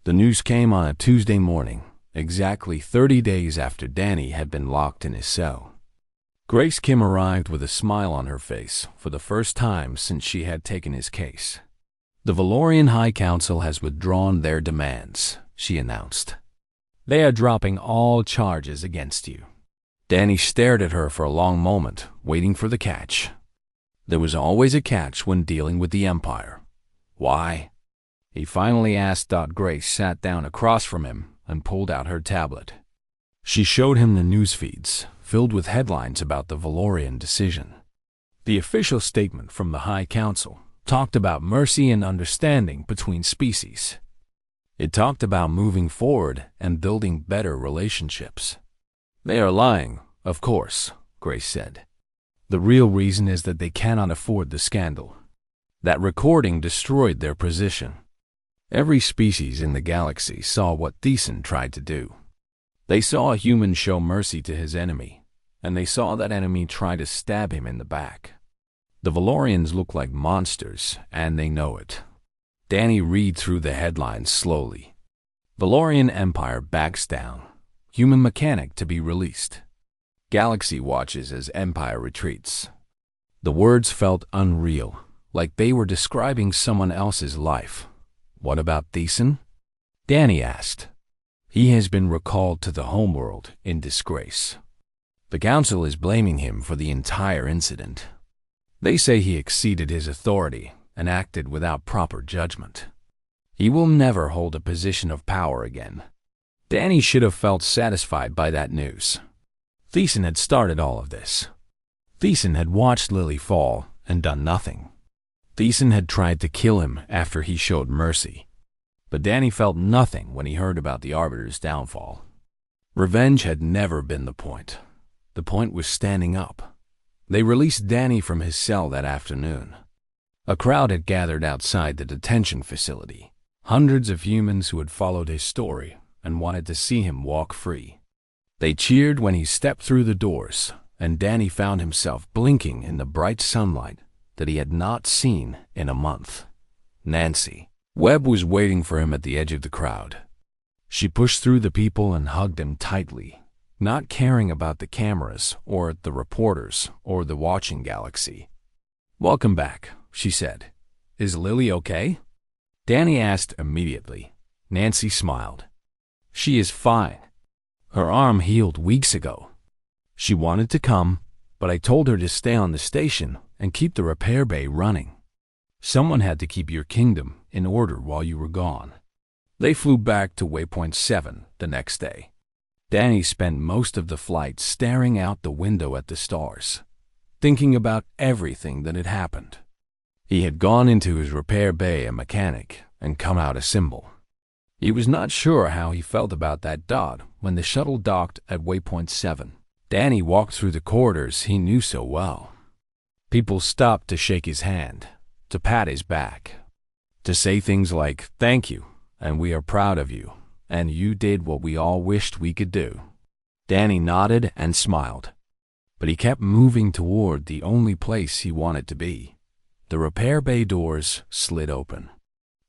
The news came on a Tuesday morning, exactly 30 days after Danny had been locked in his cell. Grace Kim arrived with a smile on her face for the first time since she had taken his case. "The Valorian High Council has withdrawn their demands," she announced. "They are dropping all charges against you." Danny stared at her for a long moment, waiting for the catch. There was always a catch when dealing with the Empire. "Why?" he finally asked. Grace sat down across from him and pulled out her tablet. She showed him the news feeds, filled with headlines about the Valorian decision. The official statement from the High Council talked about mercy and understanding between species. It talked about moving forward and building better relationships. "They are lying, of course," Grace said. "The real reason is that they cannot afford the scandal. That recording destroyed their position. Every species in the galaxy saw what Thiessen tried to do. They saw a human show mercy to his enemy, and they saw that enemy try to stab him in the back. The Valorians look like monsters, and they know it." Danny read through the headlines slowly. "Valorian Empire backs down. Human mechanic to be released. Galaxy watches as Empire retreats." The words felt unreal, like they were describing someone else's life. "What about Thiessen?" Danny asked. "He has been recalled to the homeworld in disgrace. The Council is blaming him for the entire incident. They say he exceeded his authority and acted without proper judgment. He will never hold a position of power again." Danny should have felt satisfied by that news. Thiessen had started all of this. Thiessen had watched Lily fall and done nothing. Thiessen had tried to kill him after he showed mercy. But Danny felt nothing when he heard about the Arbiter's downfall. Revenge had never been the point. The point was standing up. They released Danny from his cell that afternoon. A crowd had gathered outside the detention facility. Hundreds of humans who had followed his story and wanted to see him walk free. They cheered when he stepped through the doors, and Danny found himself blinking in the bright sunlight that he had not seen in a month. Nancy Webb was waiting for him at the edge of the crowd. She pushed through the people and hugged him tightly, not caring about the cameras or the reporters or the watching galaxy. "Welcome back," she said. "Is Lily okay?" Danny asked immediately. Nancy smiled. "She is fine. Her arm healed weeks ago. She wanted to come, but I told her to stay on the station and keep the repair bay running. Someone had to keep your kingdom in order while you were gone." They flew back to Waypoint 7 the next day. Danny spent most of the flight staring out the window at the stars, thinking about everything that had happened. He had gone into his repair bay a mechanic and come out a symbol. He was not sure how he felt about that dot when the shuttle docked at Waypoint 7. Danny walked through the corridors he knew so well. People stopped to shake his hand, to pat his back, to say things like, "Thank you, and we are proud of you, and you did what we all wished we could do." Danny nodded and smiled, but he kept moving toward the only place he wanted to be. The repair bay doors slid open,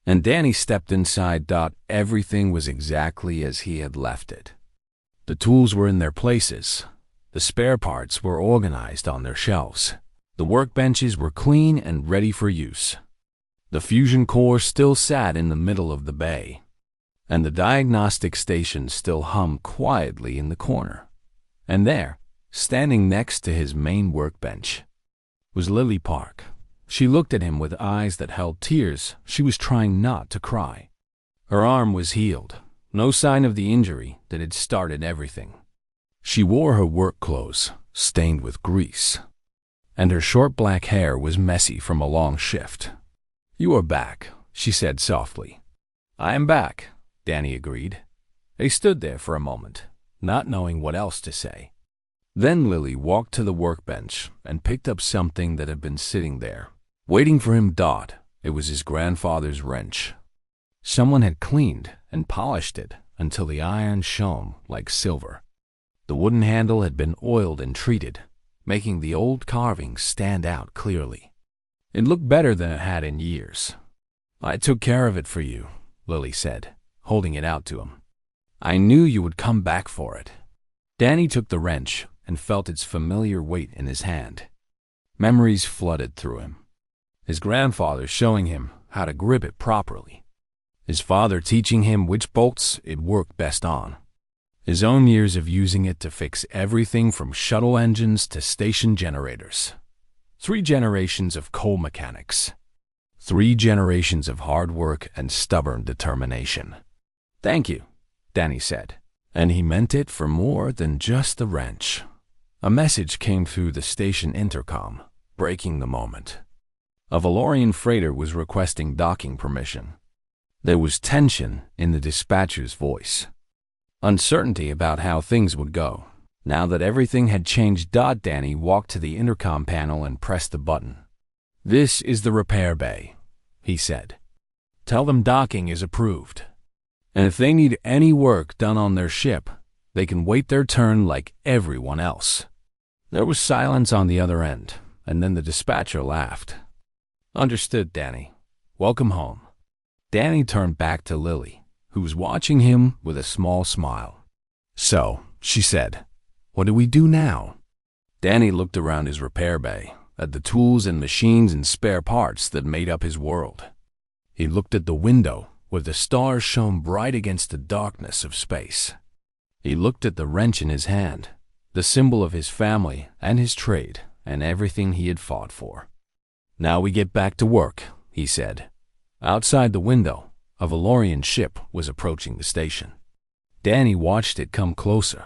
and Danny stepped inside. Everything was exactly as he had left it. The tools were in their places. The spare parts were organized on their shelves. The workbenches were clean and ready for use. The fusion core still sat in the middle of the bay, and the diagnostic station still hummed quietly in the corner. And there, standing next to his main workbench, was Lily Park. She looked at him with eyes that held tears she was trying not to cry. Her arm was healed, no sign of the injury that had started everything. She wore her work clothes, stained with grease, and her short black hair was messy from a long shift. "You are back," she said softly. "I am back," Danny agreed. They stood there for a moment, not knowing what else to say. Then Lily walked to the workbench and picked up something that had been sitting there, waiting for him. It was his grandfather's wrench. Someone had cleaned and polished it until the iron shone like silver. The wooden handle had been oiled and treated, making the old carvings stand out clearly. It looked better than it had in years. "I took care of it for you," Lily said, holding it out to him. "I knew you would come back for it." Danny took the wrench and felt its familiar weight in his hand. Memories flooded through him. His grandfather showing him how to grip it properly. His father teaching him which bolts it worked best on. His own years of using it to fix everything from shuttle engines to station generators. 3 generations of coal mechanics. 3 generations of hard work and stubborn determination. "Thank you," Danny said. And he meant it for more than just the wrench. A message came through the station intercom, breaking the moment. A Valorian freighter was requesting docking permission. There was tension in the dispatcher's voice. Uncertainty about how things would go. Now that everything had changed, Danny walked to the intercom panel and pressed the button. "This is the repair bay," he said. "Tell them docking is approved. And if they need any work done on their ship, they can wait their turn like everyone else." There was silence on the other end, and then the dispatcher laughed. "Understood, Danny. Welcome home." Danny turned back to Lily, who was watching him with a small smile. "So," she said, "what do we do now?" Danny looked around his repair bay, at the tools and machines and spare parts that made up his world. He looked at the window, where the stars shone bright against the darkness of space. He looked at the wrench in his hand, the symbol of his family and his trade and everything he had fought for. "Now we get back to work," he said. Outside the window, a Valorian ship was approaching the station. Danny watched it come closer,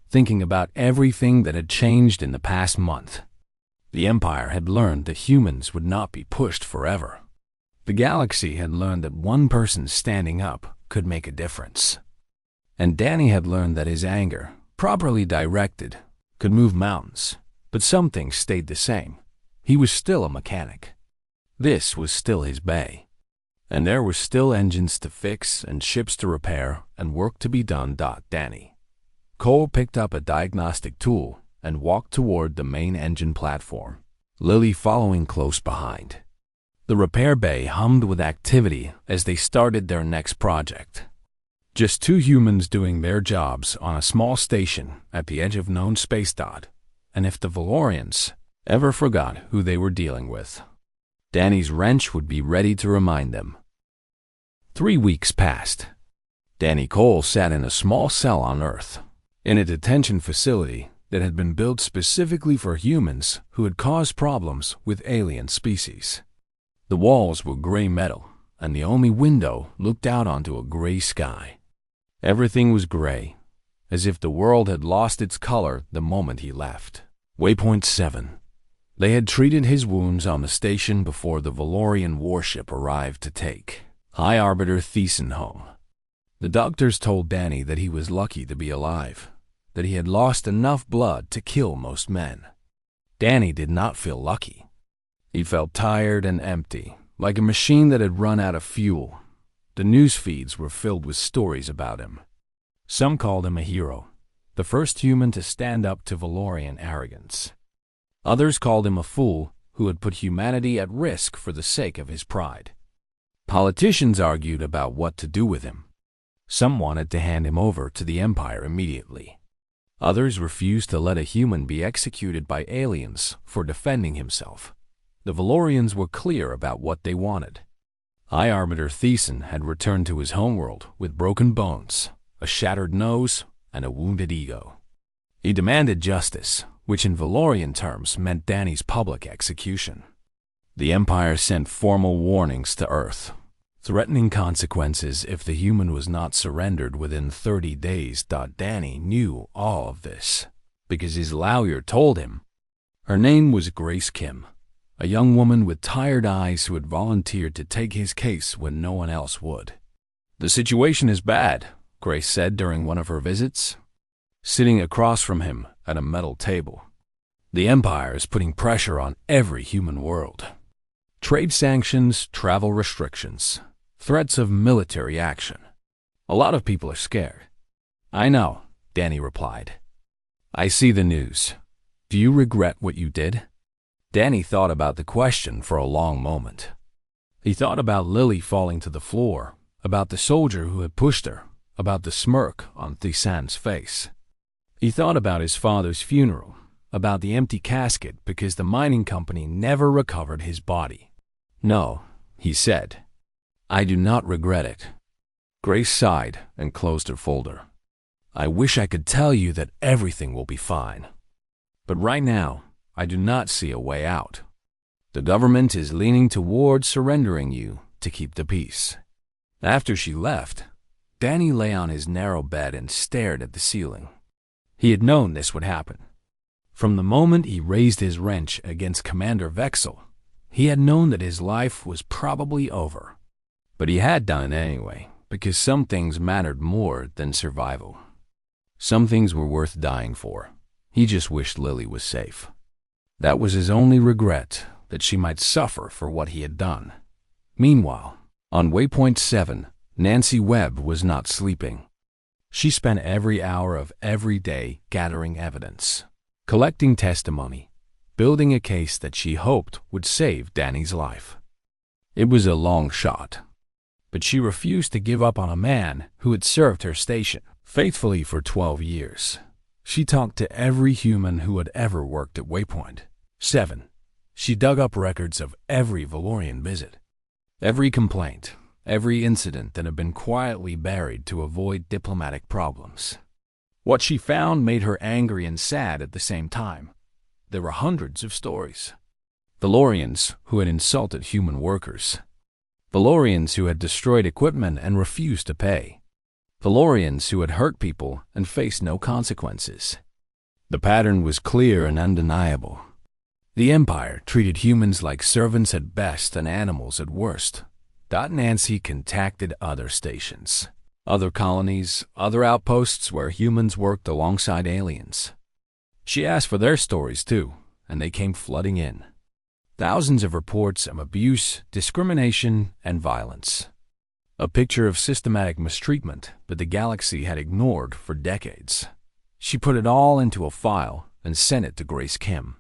thinking about everything that had changed in the past month. The Empire had learned that humans would not be pushed forever. The galaxy had learned that one person standing up could make a difference. And Danny had learned that his anger, properly directed, could move mountains. But some things stayed the same. He was still a mechanic. This was still his bay. And there were still engines to fix and ships to repair and work to be done. Danny Cole picked up a diagnostic tool and walked toward the main engine platform, Lily following close behind. The repair bay hummed with activity as they started their next project. Just 2 humans doing their jobs on a small station at the edge of known space. And if the Valorians ever forgot who they were dealing with, Danny's wrench would be ready to remind them. 3 weeks passed. Danny Cole sat in a small cell on Earth, in a detention facility that had been built specifically for humans who had caused problems with alien species. The walls were gray metal, and the only window looked out onto a gray sky. Everything was gray, as if the world had lost its color the moment he left. Waypoint 7. They had treated his wounds on the station before the Valorian warship arrived to take High Arbiter Thiessen home. The doctors told Danny that he was lucky to be alive, that he had lost enough blood to kill most men. Danny did not feel lucky. He felt tired and empty, like a machine that had run out of fuel. The news feeds were filled with stories about him. Some called him a hero, the first human to stand up to Valorian arrogance. Others called him a fool who had put humanity at risk for the sake of his pride. Politicians argued about what to do with him. Some wanted to hand him over to the Empire immediately. Others refused to let a human be executed by aliens for defending himself. The Valorians were clear about what they wanted. High Arbiter Thiessen had returned to his homeworld with broken bones, a shattered nose, and a wounded ego. He demanded justice, which in Valorian terms meant Danny's public execution. The Empire sent formal warnings to Earth, threatening consequences if the human was not surrendered within 30 days. Danny knew all of this, because his lawyer told him. Her name was Grace Kim, a young woman with tired eyes who had volunteered to take his case when no one else would. "The situation is bad," Grace said during one of her visits, sitting across from him at a metal table. "The Empire is putting pressure on every human world. Trade sanctions, travel restrictions, threats of military action. A lot of people are scared." "I know," Danny replied. "I see the news. Do you regret what you did?" Danny thought about the question for a long moment. He thought about Lily falling to the floor about the soldier who had pushed her, about the smirk on Thisan's face. He thought about his father's funeral, about the empty casket because the mining company never recovered his body. "No," he said. "I do not regret it." Grace sighed and closed her folder. "I wish I could tell you that everything will be fine. But right now, I do not see a way out. The government is leaning towards surrendering you to keep the peace." After she left, Danny lay on his narrow bed and stared at the ceiling. He had known this would happen. From the moment he raised his wrench against Commander Vexel, he had known that his life was probably over. But he had done it anyway, because some things mattered more than survival. Some things were worth dying for. He just wished Lily was safe. That was his only regret, that she might suffer for what he had done. Meanwhile, on Waypoint 7, Nancy Webb was not sleeping. She spent every hour of every day gathering evidence, collecting testimony, building a case that she hoped would save Danny's life. It was a long shot, but she refused to give up on a man who had served her station faithfully for 12 years. She talked to every human who had ever worked at Waypoint 7. She dug up records of every Valorian visit, every complaint, every incident that had been quietly buried to avoid diplomatic problems. What she found made her angry and sad at the same time. There were hundreds of stories. Valorians who had insulted human workers. Valorians who had destroyed equipment and refused to pay. Valorians who had hurt people and faced no consequences. The pattern was clear and undeniable. The Empire treated humans like servants at best and animals at worst. Nancy contacted other stations, other colonies, other outposts where humans worked alongside aliens. She asked for their stories too, and they came flooding in. Thousands of reports of abuse, discrimination, and violence. A picture of systematic mistreatment that the galaxy had ignored for decades. She put it all into a file and sent it to Grace Kim.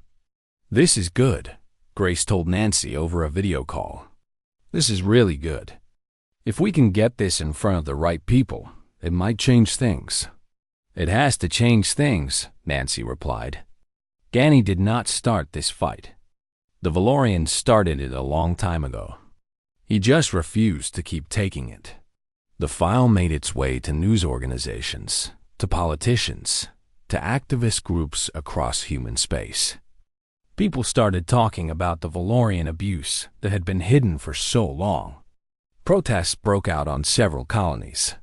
"This is good," Grace told Nancy over a video call. "This is really good. If we can get this in front of the right people, it might change things." "It has to change things," Nancy replied. Danny did not start this fight. The Valorians started it a long time ago. He just refused to keep taking it. The file made its way to news organizations, to politicians, to activist groups across human space. People started talking about the Valorian abuse that had been hidden for so long. Protests broke out on several colonies.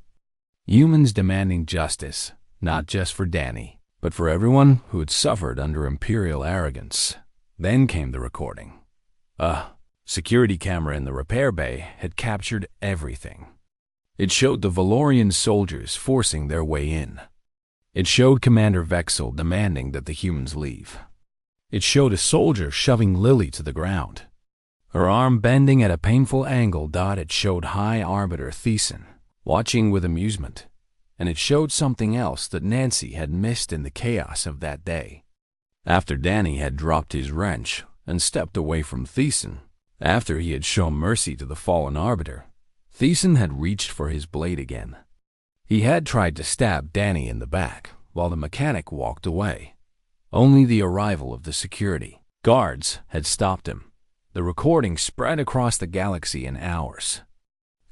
Humans demanding justice, not just for Danny, but for everyone who had suffered under imperial arrogance. Then came the recording. A security camera in the repair bay had captured everything. It showed the Valorian soldiers forcing their way in. It showed Commander Vexel demanding that the humans leave. It showed a soldier shoving Lily to the ground, her arm bending at a painful angle. It showed High Arbiter Thisan watching with amusement, and it showed something else that Nancy had missed in the chaos of that day. After Danny had dropped his wrench and stepped away from Thisan, after he had shown mercy to the fallen Arbiter, Thisan had reached for his blade again. He had tried to stab Danny in the back while the mechanic walked away. Only the arrival of the security guards had stopped him. The recording spread across the galaxy in hours.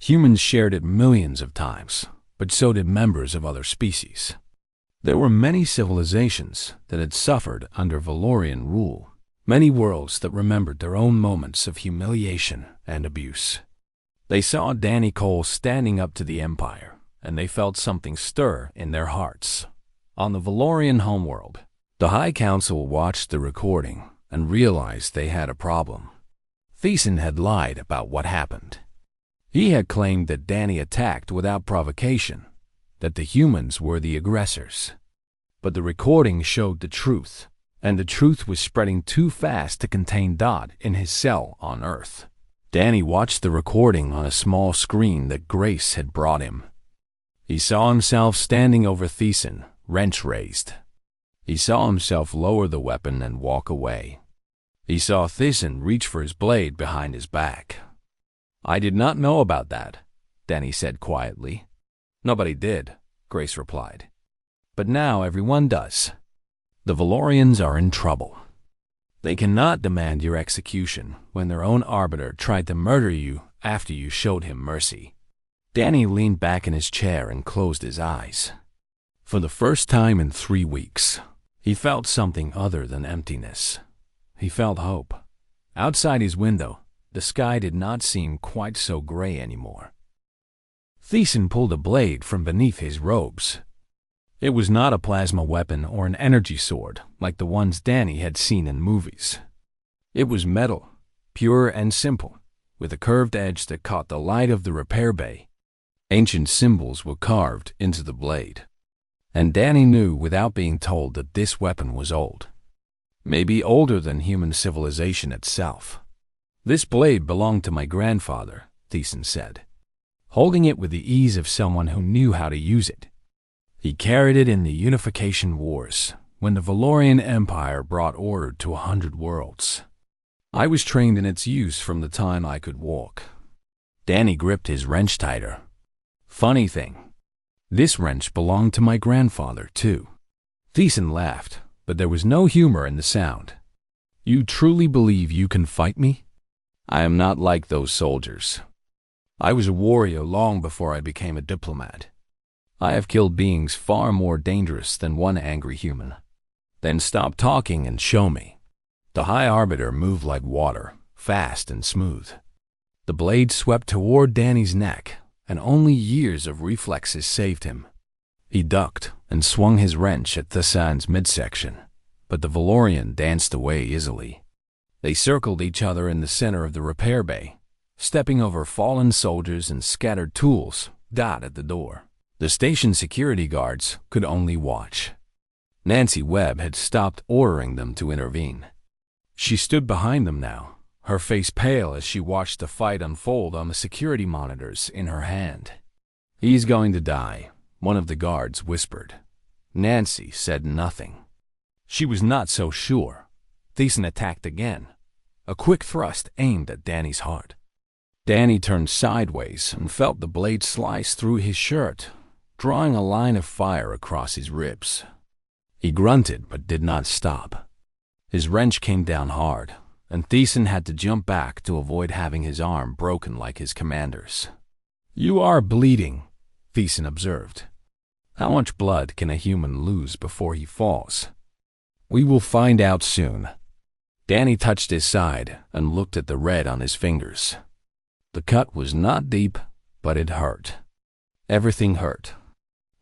Humans shared it millions of times, but so did members of other species. There were many civilizations that had suffered under Valorian rule, many worlds that remembered their own moments of humiliation and abuse. They saw Danny Cole standing up to the Empire, and they felt something stir in their hearts. On the Valorian homeworld, the High Council watched the recording and realized they had a problem. Thisan had lied about what happened. He had claimed that Danny attacked without provocation, that the humans were the aggressors. But the recording showed the truth, and the truth was spreading too fast to contain Dot in his cell on Earth. Danny watched the recording on a small screen that Grace had brought him. He saw himself standing over Thisan, wrench raised. He saw himself lower the weapon and walk away. He saw Thisan reach for his blade behind his back. "I did not know about that," Danny said quietly. Nobody did, Grace replied. But now everyone does. The Valorians are in trouble. They cannot demand your execution when their own arbiter tried to murder you after you showed him mercy. Danny leaned back in his chair and closed his eyes. For the first time in 3 weeks, he felt something other than emptiness. He felt hope. Outside his window, the sky did not seem quite so gray anymore. Thiessen pulled a blade from beneath his robes. It was not a plasma weapon or an energy sword like the ones Danny had seen in movies. It was metal, pure and simple, with a curved edge that caught the light of the repair bay. Ancient symbols were carved into the blade. And Danny knew without being told that this weapon was old. Maybe older than human civilization itself. This blade belonged to my grandfather, Thiessen said, holding it with the ease of someone who knew how to use it. He carried it in the Unification Wars, when the Valorian Empire brought order to 100 worlds. I was trained in its use from the time I could walk. Danny gripped his wrench tighter. Funny thing, this wrench belonged to my grandfather, too. Thiessen laughed, but there was no humor in the sound. You truly believe you can fight me? I am not like those soldiers. I was a warrior long before I became a diplomat. I have killed beings far more dangerous than one angry human. Then stop talking and show me. The High Arbiter moved like water, fast and smooth. The blade swept toward Danny's neck, and only years of reflexes saved him. He ducked and swung his wrench at Thiessen's midsection, but the Valorian danced away easily. They circled each other in the center of the repair bay, stepping over fallen soldiers and scattered tools at the door. The station security guards could only watch. Nancy Webb had stopped ordering them to intervene. She stood behind them now, her face pale as she watched the fight unfold on the security monitors in her hand. He's going to die, one of the guards whispered. Nancy said nothing. She was not so sure. Thiessen attacked again, a quick thrust aimed at Danny's heart. Danny turned sideways and felt the blade slice through his shirt, drawing a line of fire across his ribs. He grunted but did not stop. His wrench came down hard, and Thiessen had to jump back to avoid having his arm broken like his commander's. You are bleeding, Thiessen observed. How much blood can a human lose before he falls? We will find out soon. Danny touched his side and looked at the red on his fingers. The cut was not deep, but it hurt. Everything hurt.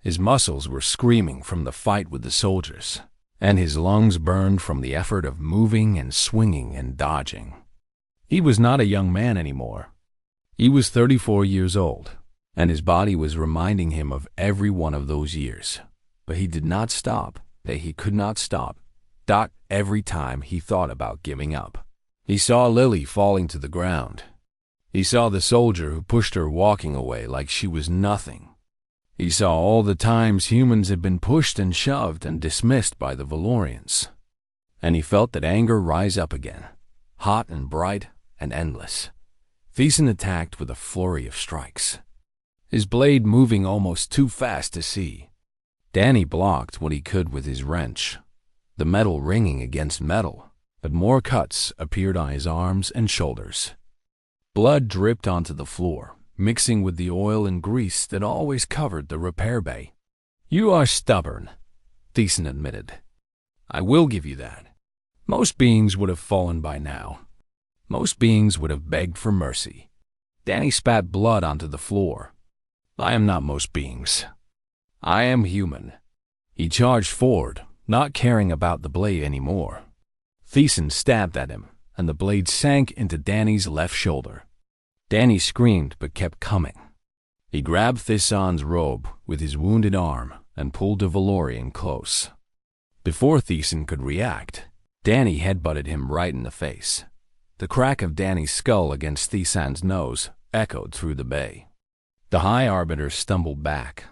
His muscles were screaming from the fight with the soldiers, and his lungs burned from the effort of moving and swinging and dodging. He was not a young man anymore. He was 34 years old, and his body was reminding him of every one of those years. But he did not stop. He could not stop. Every time he thought about giving up. He saw Lily falling to the ground. He saw the soldier who pushed her walking away like she was nothing. He saw all the times humans had been pushed and shoved and dismissed by the Valorians. And he felt that anger rise up again, hot and bright and endless. Thiessen attacked with a flurry of strikes, his blade moving almost too fast to see. Danny blocked what he could with his wrench, the metal ringing against metal, but more cuts appeared on his arms and shoulders. Blood dripped onto the floor, mixing with the oil and grease that always covered the repair bay. You are stubborn, Thiessen admitted. I will give you that. Most beings would have fallen by now. Most beings would have begged for mercy. Danny spat blood onto the floor. I am not most beings. I am human. He charged forward, not caring about the blade anymore. Thiessen stabbed at him, and the blade sank into Danny's left shoulder. Danny screamed but kept coming. He grabbed Thiessen's robe with his wounded arm and pulled the Valorian close. Before Thiessen could react, Danny headbutted him right in the face. The crack of Danny's skull against Thiessen's nose echoed through the bay. The High Arbiter stumbled back,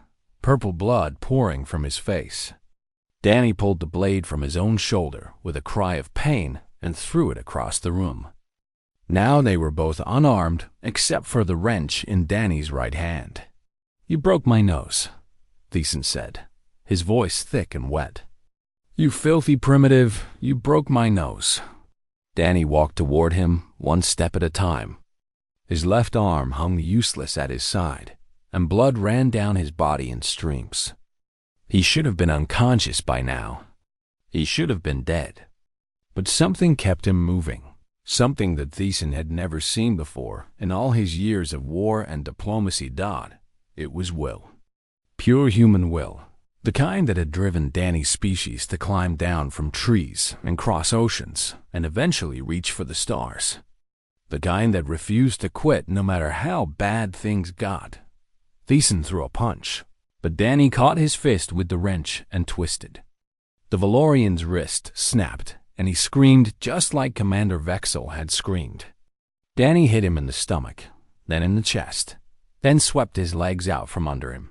purple blood pouring from his face. Danny pulled the blade from his own shoulder with a cry of pain and threw it across the room. Now they were both unarmed except for the wrench in Danny's right hand. "You broke my nose," Thiessen said, his voice thick and wet. "You filthy primitive, you broke my nose." Danny walked toward him, one step at a time. His left arm hung useless at his side, and blood ran down his body in streams. He should have been unconscious by now. He should have been dead. But something kept him moving, something that Thiessen had never seen before in all his years of war and diplomacy. It was will. Pure human will. The kind that had driven Danny's species to climb down from trees and cross oceans and eventually reach for the stars. The kind that refused to quit no matter how bad things got. Thiessen threw a punch, but Danny caught his fist with the wrench and twisted. The Valorian's wrist snapped, and he screamed just like Commander Vexel had screamed. Danny hit him in the stomach, then in the chest, then swept his legs out from under him.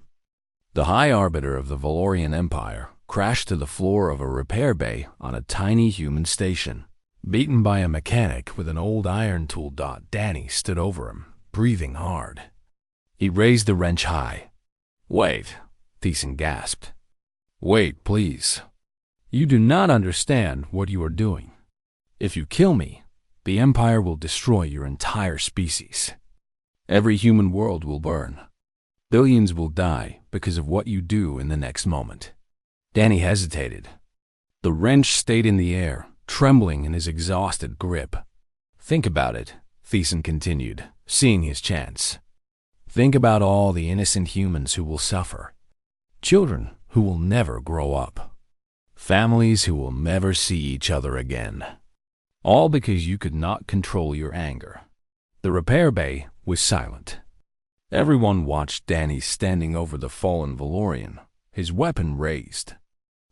The High Arbiter of the Valorian Empire crashed to the floor of a repair bay on a tiny human station. Beaten by a mechanic with an old iron tool. Danny stood over him, breathing hard. He raised the wrench high. "Wait," Thiessen gasped. "Wait, please. You do not understand what you are doing. If you kill me, the Empire will destroy your entire species. Every human world will burn. Billions will die because of what you do in the next moment." Danny hesitated. The wrench stayed in the air, trembling in his exhausted grip. "Think about it," Thiessen continued, seeing his chance. "Think about all the innocent humans who will suffer. Children who will never grow up. Families who will never see each other again. All because you could not control your anger." The repair bay was silent. Everyone watched Danny standing over the fallen Valorian, his weapon raised.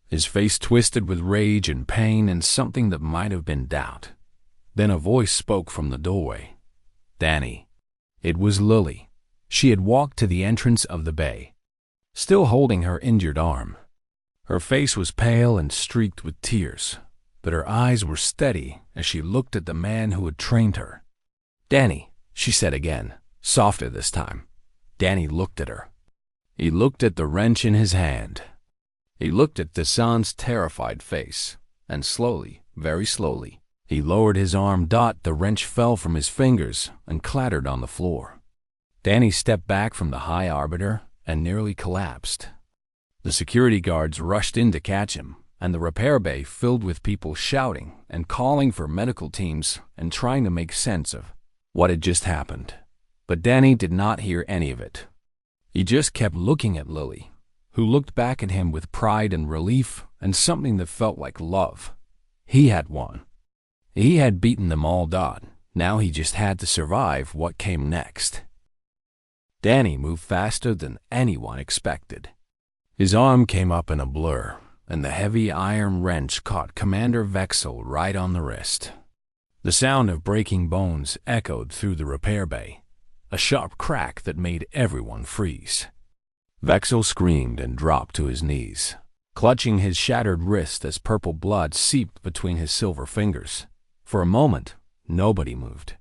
His face twisted with rage and pain and something that might have been doubt. Then a voice spoke from the doorway. "Danny." It was Lily. She had walked to the entrance of the bay, still holding her injured arm. Her face was pale and streaked with tears, but her eyes were steady as she looked at the man who had trained her. "Danny," she said again, softer this time. Danny looked at her. He looked at the wrench in his hand. He looked at Thiessen's terrified face, and slowly, very slowly, he lowered his arm. The wrench fell from his fingers and clattered on the floor. Danny stepped back from the High Arbiter and nearly collapsed. The security guards rushed in to catch him, and the repair bay filled with people shouting and calling for medical teams and trying to make sense of what had just happened. But Danny did not hear any of it. He just kept looking at Lily, who looked back at him with pride and relief and something that felt like love. He had won. He had beaten them all. Now he just had to survive what came next. Danny moved faster than anyone expected. His arm came up in a blur, and the heavy iron wrench caught Commander Vexel right on the wrist. The sound of breaking bones echoed through the repair bay, a sharp crack that made everyone freeze. Vexel screamed and dropped to his knees, clutching his shattered wrist as purple blood seeped between his silver fingers. For a moment, nobody moved.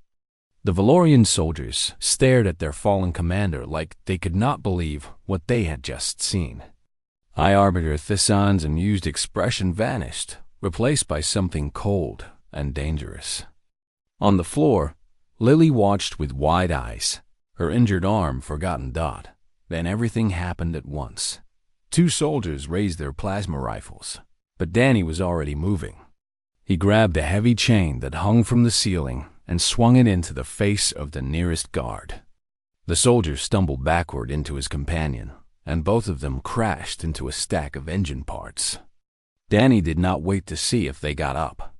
The Valorian soldiers stared at their fallen commander like they could not believe what they had just seen. High Arbiter Thiessen's amused expression vanished, replaced by something cold and dangerous. On the floor, Lily watched with wide eyes, her injured arm forgotten. Then everything happened at once. Two soldiers raised their plasma rifles, but Danny was already moving. He grabbed a heavy chain that hung from the ceiling and swung it into the face of the nearest guard. The soldier stumbled backward into his companion, and both of them crashed into a stack of engine parts. Danny did not wait to see if they got up.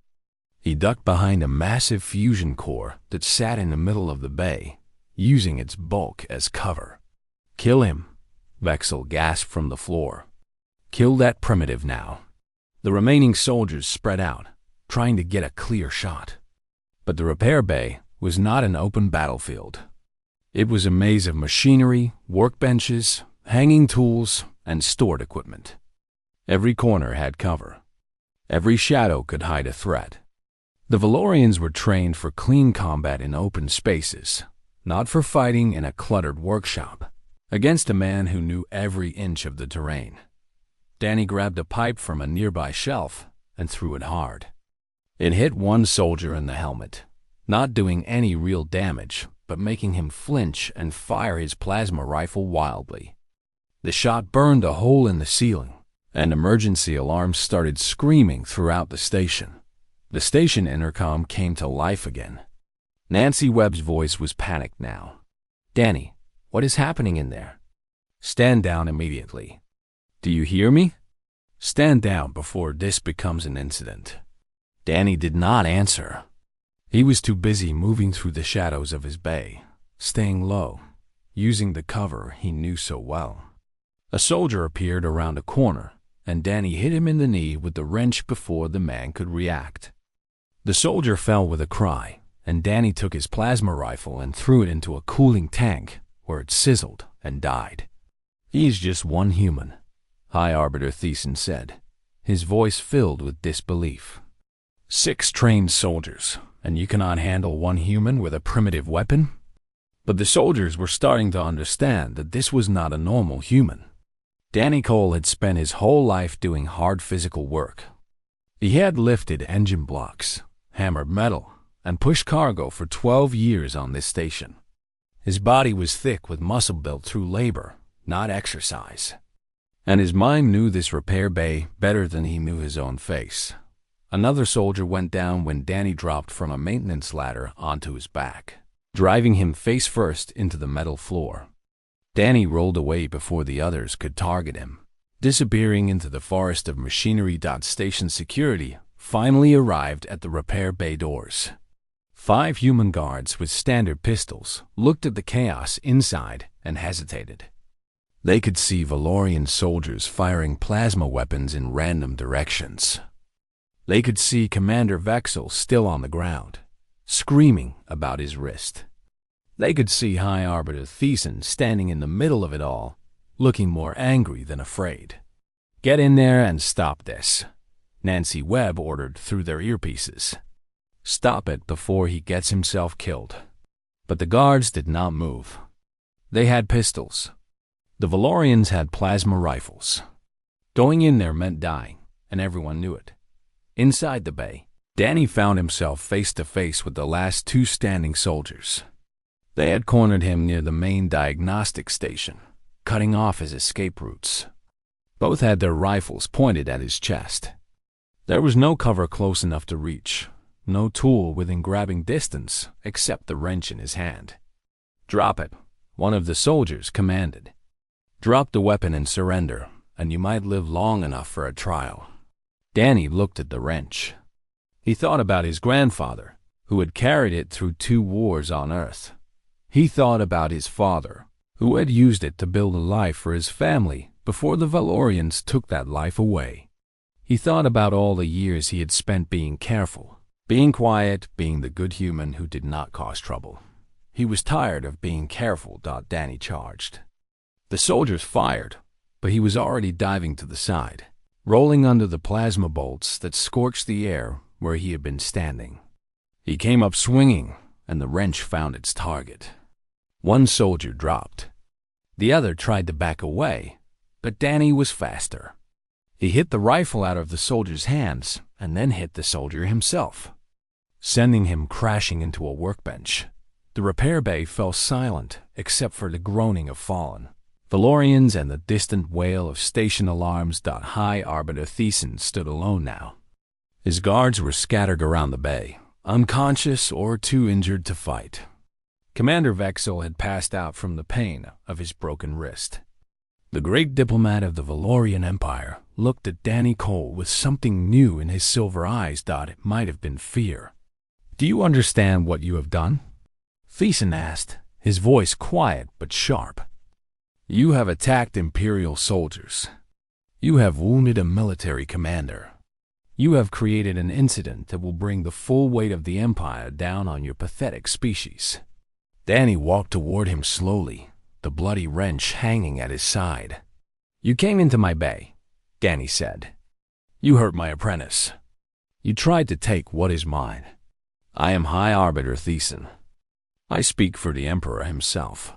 He ducked behind a massive fusion core that sat in the middle of the bay, using its bulk as cover. "Kill him," Vexel gasped from the floor. "Kill that primitive now." The remaining soldiers spread out, trying to get a clear shot. But the repair bay was not an open battlefield. It was a maze of machinery, workbenches, hanging tools, and stored equipment. Every corner had cover. Every shadow could hide a threat. The Valorians were trained for clean combat in open spaces, not for fighting in a cluttered workshop, against a man who knew every inch of the terrain. Danny grabbed a pipe from a nearby shelf and threw it hard. It hit one soldier in the helmet, not doing any real damage, but making him flinch and fire his plasma rifle wildly. The shot burned a hole in the ceiling, and emergency alarms started screaming throughout the station. The station intercom came to life again. Nancy Webb's voice was panicked now. "Danny, what is happening in there? Stand down immediately. Do you hear me? Stand down before this becomes an incident." Danny did not answer. He was too busy moving through the shadows of his bay, staying low, using the cover he knew so well. A soldier appeared around a corner, and Danny hit him in the knee with the wrench before the man could react. The soldier fell with a cry, and Danny took his plasma rifle and threw it into a cooling tank, where it sizzled and died. "He's just one human," High Arbiter Thiessen said, his voice filled with disbelief. "6 trained soldiers, and you cannot handle one human with a primitive weapon?" But the soldiers were starting to understand that this was not a normal human. Danny Cole had spent his whole life doing hard physical work. He had lifted engine blocks, hammered metal, and pushed cargo for 12 years on this station. His body was thick with muscle built through labor, not exercise. And his mind knew this repair bay better than he knew his own face. Another soldier went down when Danny dropped from a maintenance ladder onto his back, driving him face first into the metal floor. Danny rolled away before the others could target him, disappearing into the forest of machinery. Station security finally arrived at the repair bay doors. 5 human guards with standard pistols looked at the chaos inside and hesitated. They could see Valorian soldiers firing plasma weapons in random directions. They could see Commander Vexel still on the ground, screaming about his wrist. They could see High Arbiter Thiessen standing in the middle of it all, looking more angry than afraid. "Get in there and stop this," Nancy Webb ordered through their earpieces. "Stop it before he gets himself killed." But the guards did not move. They had pistols. The Valorians had plasma rifles. Going in there meant dying, and everyone knew it. Inside the bay, Danny found himself face to face with the last 2 standing soldiers. They had cornered him near the main diagnostic station, cutting off his escape routes. Both had their rifles pointed at his chest. There was no cover close enough to reach, no tool within grabbing distance except the wrench in his hand. "Drop it," one of the soldiers commanded. "Drop the weapon and surrender, and you might live long enough for a trial." Danny looked at the wrench. He thought about his grandfather, who had carried it through 2 wars on Earth. He thought about his father, who had used it to build a life for his family before the Valorians took that life away. He thought about all the years he had spent being careful, being quiet, being the good human who did not cause trouble. He was tired of being careful. Danny charged. The soldiers fired, but he was already diving to the side, rolling under the plasma bolts that scorched the air where he had been standing. He came up swinging, and the wrench found its target. One soldier dropped. The other tried to back away, but Danny was faster. He hit the rifle out of the soldier's hands and then hit the soldier himself, sending him crashing into a workbench. The repair bay fell silent except for the groaning of fallen Valorians and the distant wail of station alarms. High Arbiter Thiessen stood alone now. His guards were scattered around the bay, unconscious or too injured to fight. Commander Vexel had passed out from the pain of his broken wrist. The great diplomat of the Valorian Empire looked at Danny Cole with something new in his silver eyes. It might have been fear. "Do you understand what you have done?" Thiessen asked, his voice quiet but sharp. "You have attacked Imperial soldiers. You have wounded a military commander. You have created an incident that will bring the full weight of the Empire down on your pathetic species." Danny walked toward him slowly, the bloody wrench hanging at his side. "You came into my bay," Danny said. "You hurt my apprentice. You tried to take what is mine, I am High Arbiter Thiessen. I speak for the Emperor himself.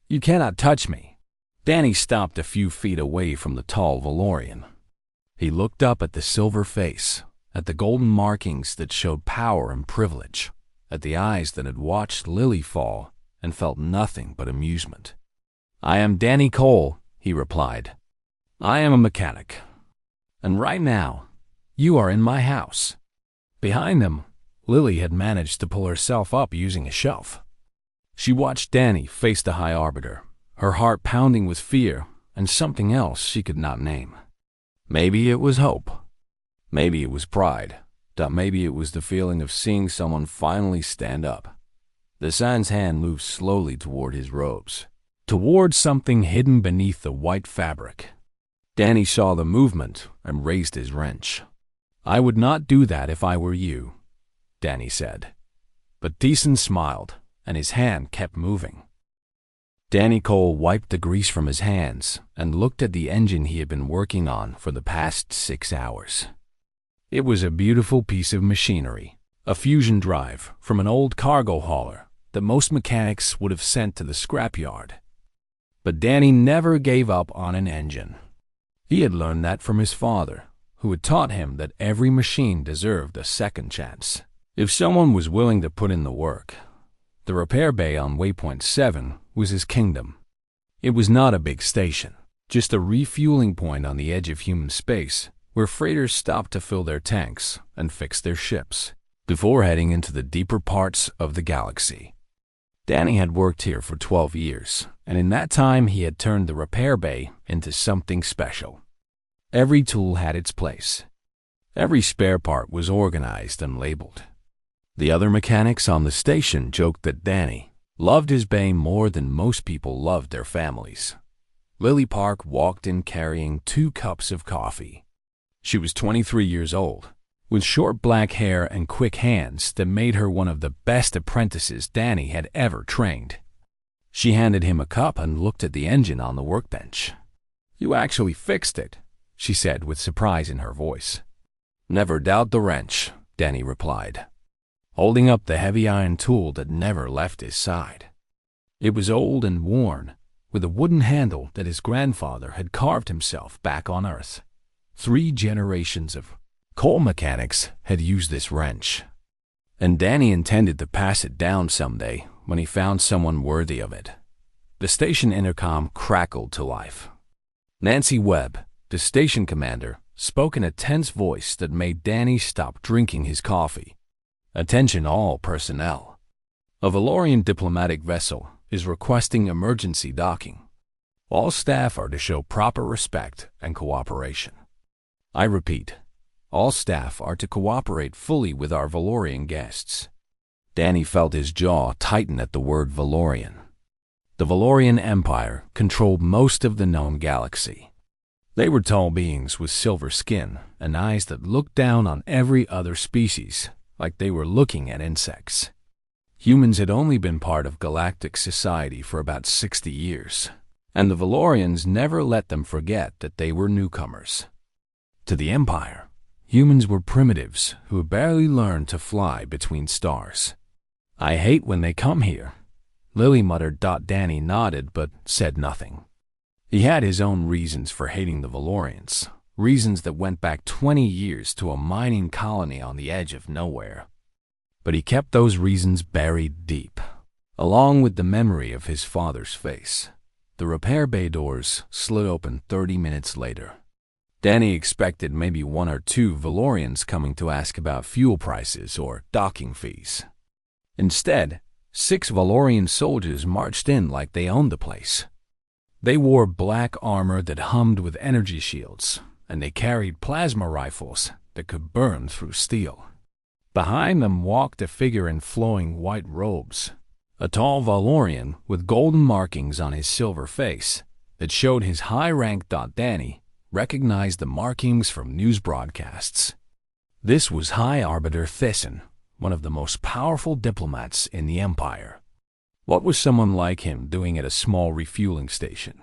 You cannot touch me. Danny stopped a few feet away from the tall Valorian. He looked up at the silver face, at the golden markings that showed power and privilege, at the eyes that had watched Lily fall and felt nothing but amusement. I am Danny Cole, he replied. I am a mechanic. And right now, you are in my house. Behind them, Lily had managed to pull herself up using a shelf. She watched Danny face the High Arbiter, her heart pounding with fear and something else she could not name. Maybe it was hope. Maybe it was pride. Maybe it was the feeling of seeing someone finally stand up. The San's hand moved slowly toward his robes, toward something hidden beneath the white fabric. Danny saw the movement and raised his wrench. I would not do that if I were you, Danny said. But Thiessen smiled, and his hand kept moving. Danny Cole wiped the grease from his hands and looked at the engine he had been working on for the past 6 hours. It was a beautiful piece of machinery, a fusion drive from an old cargo hauler that most mechanics would have sent to the scrapyard. But Danny never gave up on an engine. He had learned that from his father, who had taught him that every machine deserved a second chance, if someone was willing to put in the work. The repair bay on Waypoint 7 was his kingdom. It was not a big station, just a refueling point on the edge of human space where freighters stopped to fill their tanks and fix their ships before heading into the deeper parts of the galaxy. Danny had worked here for 12 years, and in that time he had turned the repair bay into something special. Every tool had its place. Every spare part was organized and labeled. The other mechanics on the station joked that Danny loved his bay more than most people loved their families. Lily Park walked in carrying 2 cups of coffee. She was 23 years old, with short black hair and quick hands that made her one of the best apprentices Danny had ever trained. She handed him a cup and looked at the engine on the workbench. You actually fixed it, she said with surprise in her voice. Never doubt the wrench, Danny replied, holding up the heavy iron tool that never left his side. It was old and worn, with a wooden handle that his grandfather had carved himself back on Earth. 3 generations of coal mechanics had used this wrench, and Danny intended to pass it down someday when he found someone worthy of it. The station intercom crackled to life. Nancy Webb, the station commander, spoke in a tense voice that made Danny stop drinking his coffee. Attention all personnel. A Valorian diplomatic vessel is requesting emergency docking. All staff are to show proper respect and cooperation. I repeat, all staff are to cooperate fully with our Valorian guests. Danny felt his jaw tighten at the word Valorian. The Valorian Empire controlled most of the known galaxy. They were tall beings with silver skin and eyes that looked down on every other species, like they were looking at insects. Humans had only been part of galactic society for about 60 years, and the Valorians never let them forget that they were newcomers. To the Empire, humans were primitives who had barely learned to fly between stars. I hate when they come here, Lily muttered. Danny nodded but said nothing. He had his own reasons for hating the Valorians, reasons that went back 20 years to a mining colony on the edge of nowhere. But he kept those reasons buried deep, along with the memory of his father's face. The repair bay doors slid open 30 minutes later. Danny expected maybe 1 or 2 Valorians coming to ask about fuel prices or docking fees. Instead, 6 Valorian soldiers marched in like they owned the place. They wore black armor that hummed with energy shields, and they carried plasma rifles that could burn through steel. Behind them walked a figure in flowing white robes, a tall Valorian with golden markings on his silver face that showed his high rank. Danny recognized the markings from news broadcasts. This was High Arbiter Thiessen, one of the most powerful diplomats in the Empire. What was someone like him doing at a small refueling station?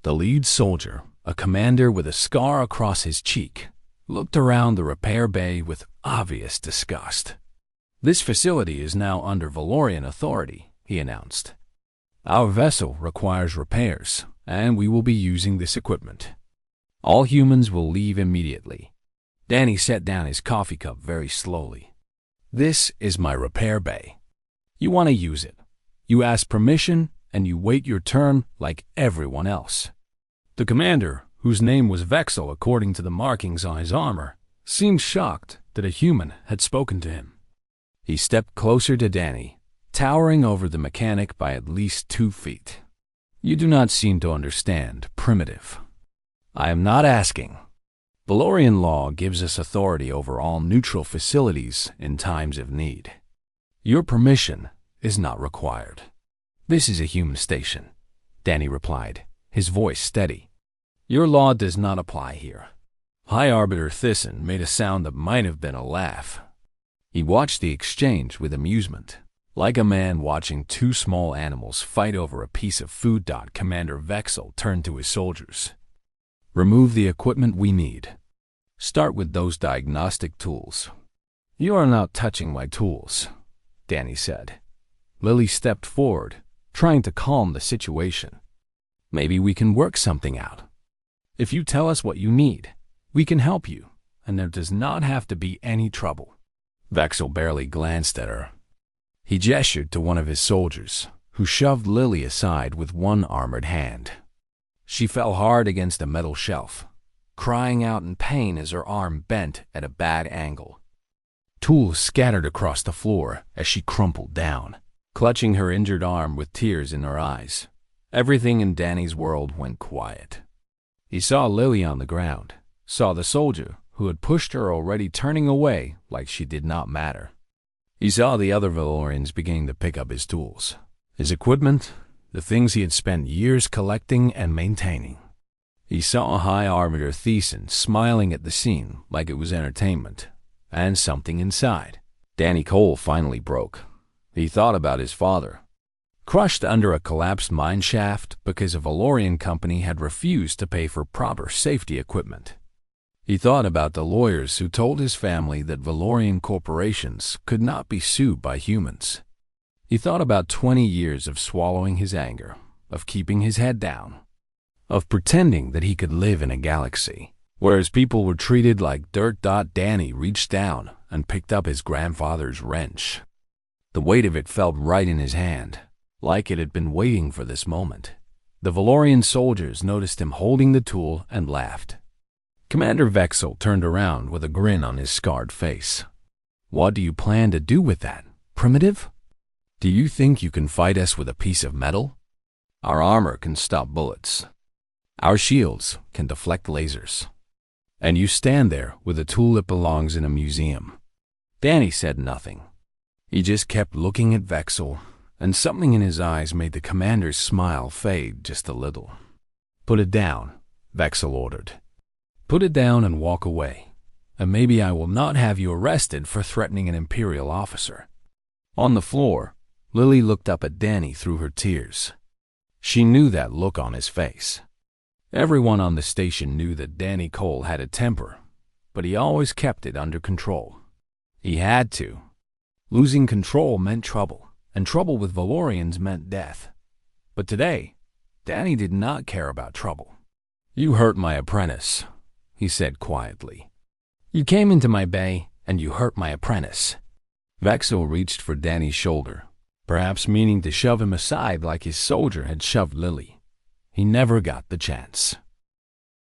The lead soldier, a commander with a scar across his cheek, looked around the repair bay with obvious disgust. This facility is now under Valorian authority, he announced. Our vessel requires repairs, and we will be using this equipment. All humans will leave immediately. Danny set down his coffee cup very slowly. This is my repair bay. You want to use it. You ask permission, and you wait your turn like everyone else. The commander, whose name was Vexel according to the markings on his armor, seemed shocked that a human had spoken to him. He stepped closer to Danny, towering over the mechanic by at least 2 feet. You do not seem to understand, primitive. I am not asking. Valorian law gives us authority over all neutral facilities in times of need. Your permission is not required. This is a human station, Danny replied, his voice steady. Your law does not apply here. High Arbiter Thyssen made a sound that might have been a laugh. He watched the exchange with amusement, like a man watching 2 small animals fight over a piece of food. Commander Vexel turned to his soldiers. Remove the equipment we need. Start with those diagnostic tools. You are not touching my tools, Danny said. Lily stepped forward, trying to calm the situation. Maybe we can work something out. If you tell us what you need, we can help you, and there does not have to be any trouble. Vexel barely glanced at her. He gestured to one of his soldiers, who shoved Lily aside with one armored hand. She fell hard against a metal shelf, crying out in pain as her arm bent at a bad angle. Tools scattered across the floor as she crumpled down, clutching her injured arm with tears in her eyes. Everything in Danny's world went quiet. He saw Lily on the ground, saw the soldier who had pushed her already turning away like she did not matter. He saw the other Valorians beginning to pick up his tools, his equipment, the things he had spent years collecting and maintaining. He saw High Arbiter Thyssen smiling at the scene like it was entertainment, and something inside. Danny Cole finally broke. He thought about his father, crushed under a collapsed mine shaft because a Valorian company had refused to pay for proper safety equipment. He thought about the lawyers who told his family that Valorian corporations could not be sued by humans. He thought about 20 years of swallowing his anger, of keeping his head down, of pretending that he could live in a galaxy, whereas people were treated like dirt. Danny reached down and picked up his grandfather's wrench. The weight of it felt right in his hand, like it had been waiting for this moment. The Valorian soldiers noticed him holding the tool and laughed. Commander Vexel turned around with a grin on his scarred face. What do you plan to do with that, primitive? Do you think you can fight us with a piece of metal? Our armor can stop bullets. Our shields can deflect lasers. And you stand there with a tool that belongs in a museum. Danny said nothing. He just kept looking at Vexel, and something in his eyes made the commander's smile fade just a little. Put it down, Vexel ordered. Put it down and walk away, and maybe I will not have you arrested for threatening an Imperial officer. On the floor, Lily looked up at Danny through her tears. She knew that look on his face. Everyone on the station knew that Danny Cole had a temper, but he always kept it under control. He had to. Losing control meant trouble, and trouble with Valorians meant death. But today, Danny did not care about trouble. You hurt my apprentice, he said quietly. You came into my bay, and you hurt my apprentice. Vexel reached for Danny's shoulder, perhaps meaning to shove him aside like his soldier had shoved Lily. He never got the chance.